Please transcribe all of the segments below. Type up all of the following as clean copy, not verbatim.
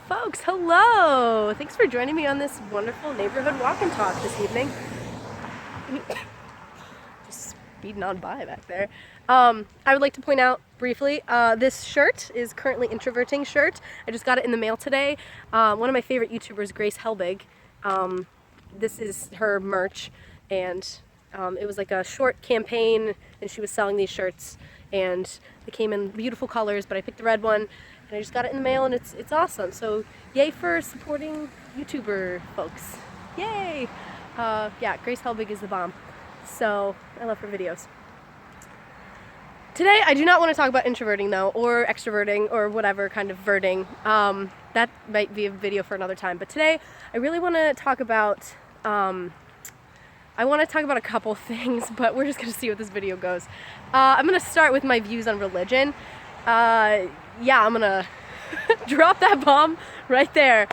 Folks, hello! Thanks for joining me on this wonderful neighborhood walk and talk this evening. Just speeding on by back there. I would like to point out briefly, this shirt is currently Introverting shirt. I just got it in the mail today. One of my favorite YouTubers, Grace Helbig, this is her merch, and it was like a short campaign, and she was selling these shirts, and they came in beautiful colors, but I picked the red one, and I just got it in the mail, and it's awesome. So yay for supporting YouTuber folks. Yay! Yeah, Grace Helbig is the bomb. So I love her videos. Today I do not want to talk about introverting though, or extroverting, or whatever kind of verting. That might be a video for another time. But today I really want to talk about a couple things, but we're just going to see what this video goes. I'm going to start with my views on religion. Yeah, I'm going to drop that bomb right there.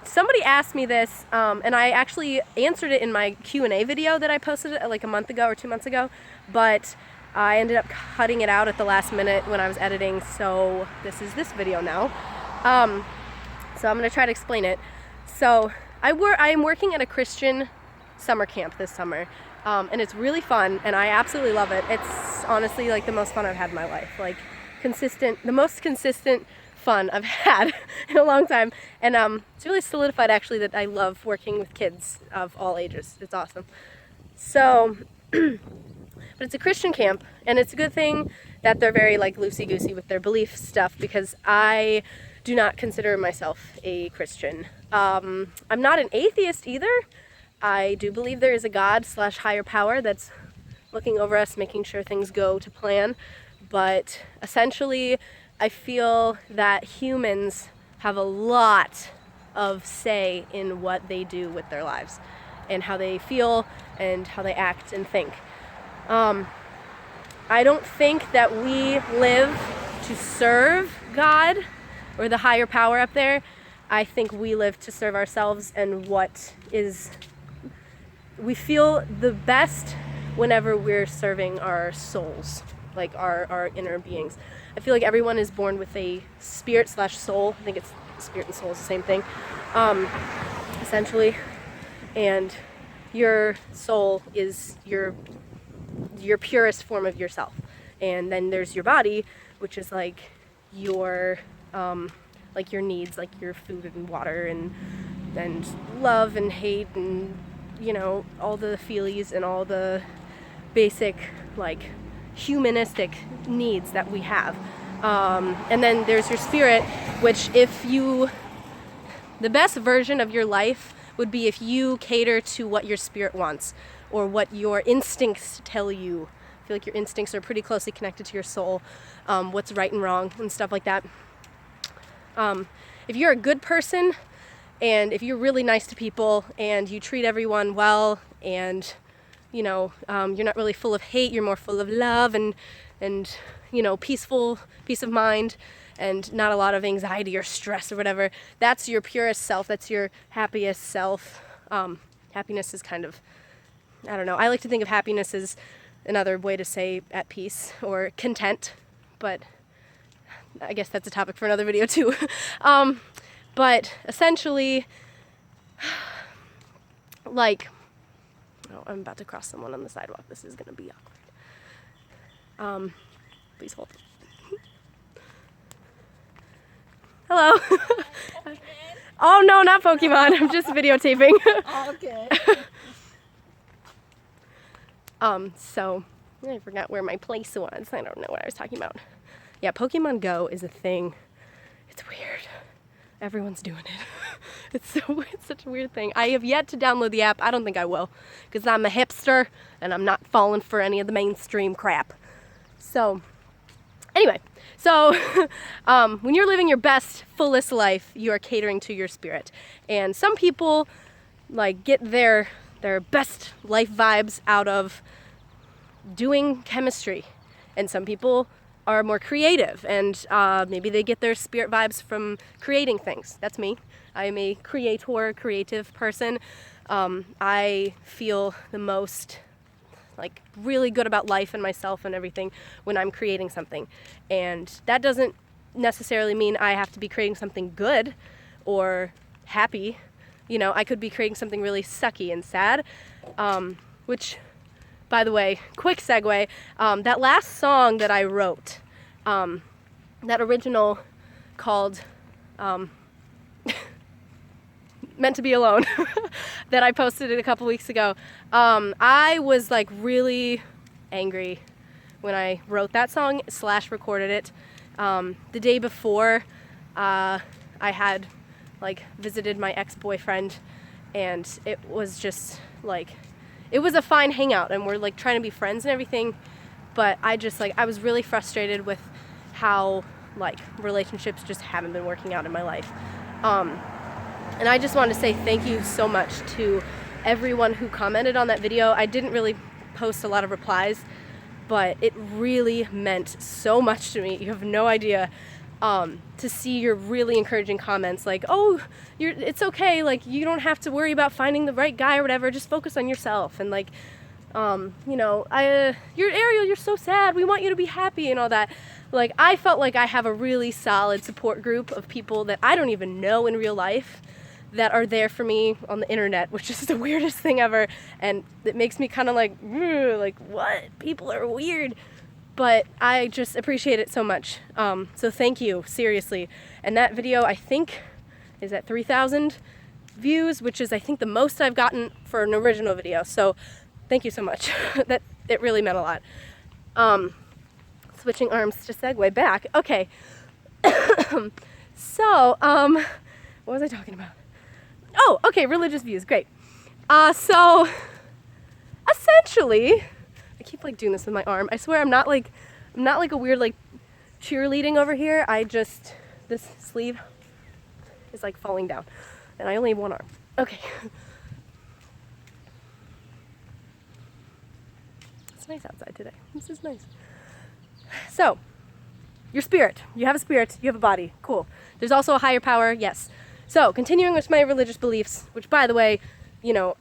Somebody asked me this, and I actually answered it in my Q&A video that I posted like a month ago or 2 months ago, but I ended up cutting it out at the last minute when I was editing, so this is this video now. So I'm going to try to explain it. So I am working at a Christian summer camp this summer, and it's really fun, and I absolutely love it. It's honestly like the most fun I've had in my life, like the most consistent fun I've had in a long time, and it's really solidified actually that I love working with kids of all ages. It's awesome. So but it's a Christian camp, and it's a good thing that they're very like loosey-goosey with their belief stuff, because I do not consider myself a Christian. I'm not an atheist either. I do believe there is a God / higher power that's looking over us, making sure things go to plan. But essentially, I feel that humans have a lot of say in what they do with their lives, and how they feel, and how they act and think. I don't think that we live to serve God or the higher power up there. I think we live to serve ourselves, and we feel the best whenever we're serving our souls, like our inner beings. I feel like everyone is born with a spirit / soul. I think it's spirit and soul is the same thing, essentially. And your soul is your purest form of yourself. And then there's your body, which is like your needs, like your food and water and love and hate and, you know, all the feelies and all the basic like humanistic needs that we have. And then there's your spirit, which the best version of your life would be if you cater to what your spirit wants, or what your instincts tell you. I feel like your instincts are pretty closely connected to your soul, what's right and wrong and stuff like that. If you're a good person, and if you're really nice to people, and you treat everyone well, and you know, you're not really full of hate, you're more full of love and you know, peace of mind, and not a lot of anxiety or stress or whatever, that's your purest self, that's your happiest self. Happiness is kind of, I don't know, I like to think of happiness as another way to say at peace or content, but I guess that's a topic for another video too. But essentially, like, oh, I'm about to cross someone on the sidewalk. This is going to be awkward. Please hold. Hello. Oh no, not Pokemon. I'm just videotaping. Okay. So I forgot where my place was. I don't know what I was talking about. Yeah, Pokemon Go is a thing. It's weird. Everyone's doing it. It's such a weird thing. I have yet to download the app. I don't think I will, because I'm a hipster and I'm not falling for any of the mainstream crap. So anyway, when you're living your best, fullest life, you are catering to your spirit. And some people like get their best life vibes out of doing chemistry, and some people are more creative, and maybe they get their spirit vibes from creating things. That's me. I am a creative person. I feel the most like really good about life and myself and everything when I'm creating something, and that doesn't necessarily mean I have to be creating something good or happy. You know, I could be creating something really sucky and sad, which, by the way, quick segue, that last song that I wrote, that original called Meant to Be Alone, that I posted it a couple weeks ago, I was like really angry when I wrote that song / recorded it. The day before, I had like visited my ex-boyfriend, and it was just like, it was a fine hangout, and we're like trying to be friends and everything, but I just like, I was really frustrated with how like relationships just haven't been working out in my life. And I just wanted to say thank you so much to everyone who commented on that video. I didn't really post a lot of replies, but it really meant so much to me. You have no idea. To see your really encouraging comments like, oh, it's okay, like you don't have to worry about finding the right guy or whatever, just focus on yourself, and like, you know, you're Ariel, you're so sad, we want you to be happy and all that. Like, I felt like I have a really solid support group of people that I don't even know in real life that are there for me on the internet, which is the weirdest thing ever, and it makes me kind of like what? People are weird. But I just appreciate it so much. So thank you, seriously. And that video, I think, is at 3,000 views, which is, I think, the most I've gotten for an original video. So thank you so much. That it really meant a lot. Switching arms to segue back. Okay. So, what was I talking about? Oh, okay, religious views, great. So, essentially, I keep like doing this with my arm. I swear I'm not like a weird like cheerleading over here. This sleeve is like falling down, and I only have one arm. Okay. It's nice outside today. This is nice. So, your spirit. You have a spirit, you have a body. Cool. There's also a higher power, yes. So, continuing with my religious beliefs, which, by the way, you know,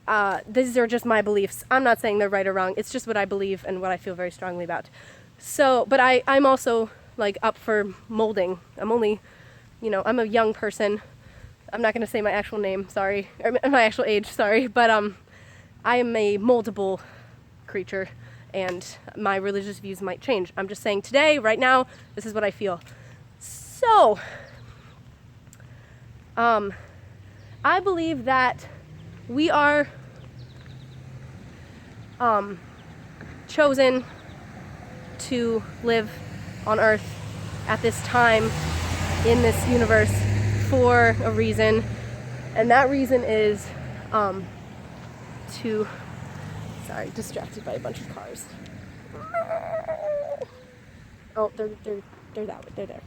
these are just my beliefs. I'm not saying they're right or wrong. It's just what I believe and what I feel very strongly about. So, but I'm also, like, up for molding. I'm only, you know, I'm a young person. I'm not going to say my actual name, sorry. Or my actual age, sorry. But I am a moldable creature, and my religious views might change. I'm just saying today, right now, this is what I feel. So, I believe that we are chosen to live on Earth at this time in this universe for a reason, and that reason is distracted by a bunch of cars. Oh, they're that way. They're there.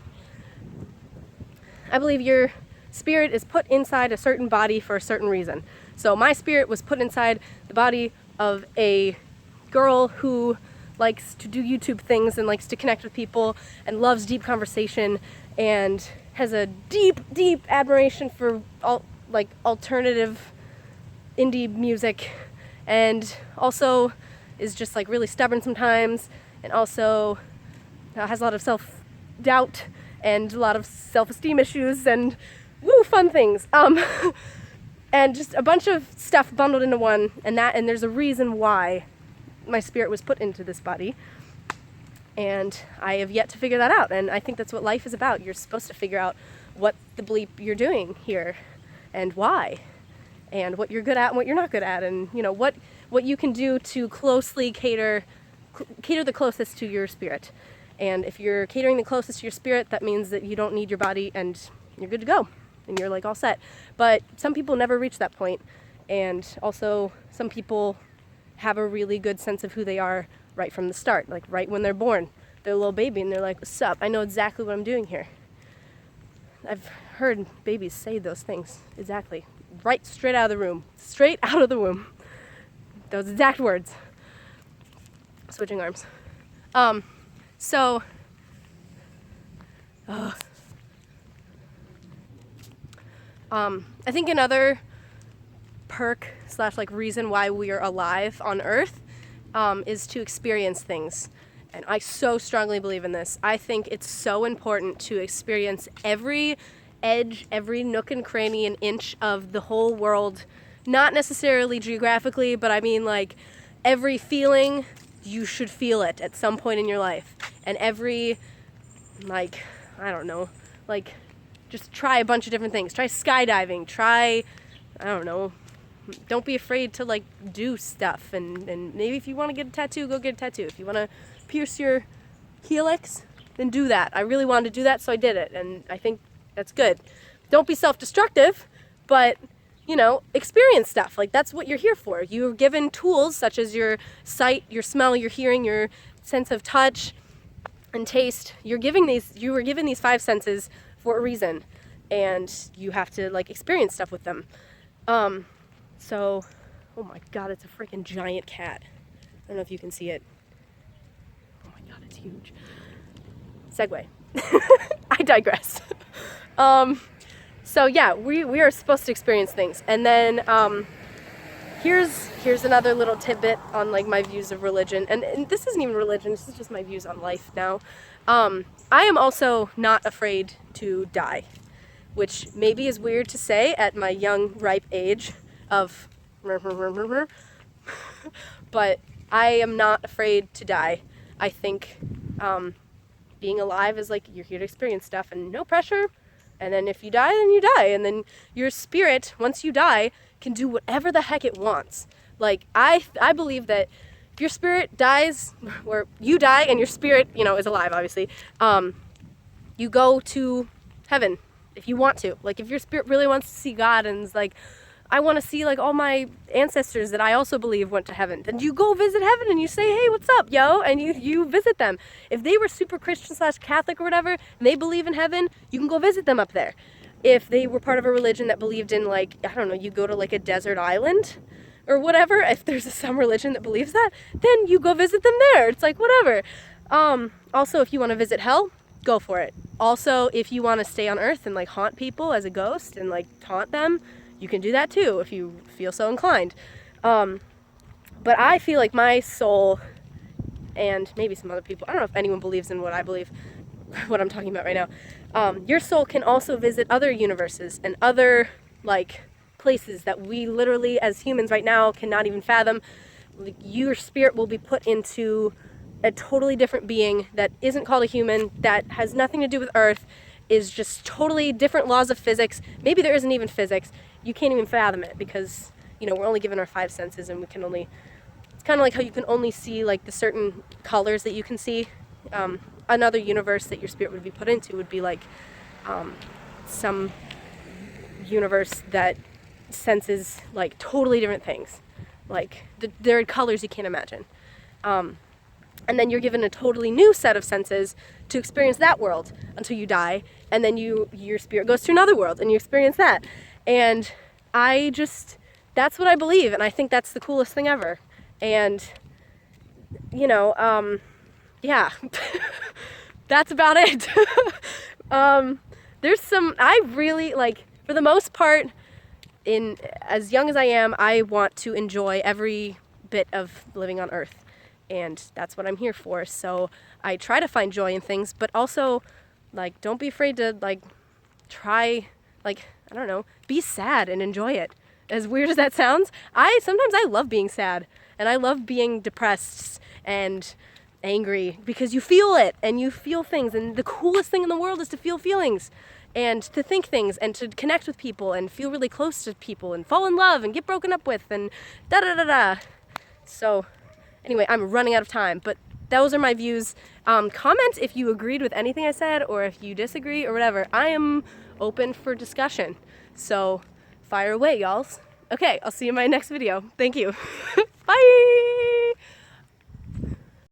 I believe your spirit is put inside a certain body for a certain reason. So my spirit was put inside the body of a girl who likes to do YouTube things and likes to connect with people and loves deep conversation and has a deep admiration for alternative indie music, and also is just like really stubborn sometimes, and also has a lot of self-doubt and a lot of self-esteem issues and fun things. And just a bunch of stuff bundled into one, and there's a reason why my spirit was put into this body, and I have yet to figure that out, and I think that's what life is about. You're supposed to figure out what the bleep you're doing here, and why, and what you're good at and what you're not good at, and you know what you can do to closely cater the closest to your spirit. And if you're catering the closest to your spirit, that means that you don't need your body and you're good to go. And you're like all set. But some people never reach that point, and also some people have a really good sense of who they are right from the start, like right when they're born. They're a little baby and they're like, what's up? I know exactly what I'm doing here. I've heard babies say those things exactly, right straight out of the womb. Those exact words. Switching arms. I think another perk / reason why we are alive on Earth is to experience things. and I so strongly believe in this. I think it's so important to experience every edge, every nook and cranny and inch of the whole world, not necessarily geographically, but I mean like every feeling, you should feel it at some point in your life. And every, like, I don't know, like, just try a bunch of different things. Try skydiving, try, I don't know, don't be afraid to like do stuff, and maybe if you want to get a tattoo, go get a tattoo. If you want to pierce your helix, then do that. I really wanted to do that, so I did it, and I think that's good. Don't be self-destructive, but you know, experience stuff. Like, that's what you're here for. You're given tools such as your sight, your smell, your hearing, your sense of touch and taste. You were given these 5 senses for a reason, and you have to like experience stuff with them. So, oh my god, it's a freaking giant cat. I don't know if you can see it. Oh my god, it's huge. Segue. I digress. So yeah, we are supposed to experience things. And then here's another little tidbit on like my views of religion. And this isn't even religion, this is just my views on life now. I am also not afraid to die, which maybe is weird to say at my young, ripe age of but I am not afraid to die. I think being alive is like, you're here to experience stuff and no pressure. And then if you die, then you die. And then your spirit, once you die, can do whatever the heck it wants. Like, I believe that if your spirit dies, or you die and your spirit, you know, is alive, obviously, you go to heaven if you want to. Like, if your spirit really wants to see God and is like, I want to see like all my ancestors that I also believe went to heaven, then you go visit heaven and you say, hey, what's up, yo? And you visit them. If they were super Christian / Catholic or whatever, and they believe in heaven, you can go visit them up there. If they were part of a religion that believed in like, I don't know, you go to like a desert island or whatever, if there's some religion that believes that, then you go visit them there. It's like, whatever. Also, if you want to visit hell, go for it. Also, if you want to stay on earth and like haunt people as a ghost and like taunt them, you can do that too if you feel so inclined. But I feel like my soul, and maybe some other people, I don't know if anyone believes in what I believe, what I'm talking about right now. Your soul can also visit other universes and other like places that we literally as humans right now cannot even fathom. Like, your spirit will be put into a totally different being that isn't called a human, that has nothing to do with Earth, is just totally different laws of physics. Maybe there isn't even physics. You can't even fathom it because, you know, we're only given our 5 senses and we can only, it's kind of like how you can only see like the certain colors that you can see. Another universe that your spirit would be put into would be like some universe that senses like totally different things. Like there are colors you can't imagine. And then you're given a totally new set of senses to experience that world until you die, and then your spirit goes to another world and you experience that. And that's what I believe, and I think that's the coolest thing ever. And, you know, yeah, that's about it. I really, like, for the most part, as young as I am, I want to enjoy every bit of living on Earth. And that's what I'm here for. So I try to find joy in things, but also, like, don't be afraid to, like, try, like, I don't know, be sad and enjoy it. As weird as that sounds, sometimes I love being sad, and I love being depressed and angry, because you feel it, and you feel things, and the coolest thing in the world is to feel feelings, and to think things, and to connect with people, and feel really close to people, and fall in love, and get broken up with, and da-da-da-da. So, anyway, I'm running out of time, but those are my views. Comment if you agreed with anything I said, or if you disagree, or whatever. I am open for discussion. So, fire away, y'alls. Okay, I'll see you in my next video. Thank you. Bye!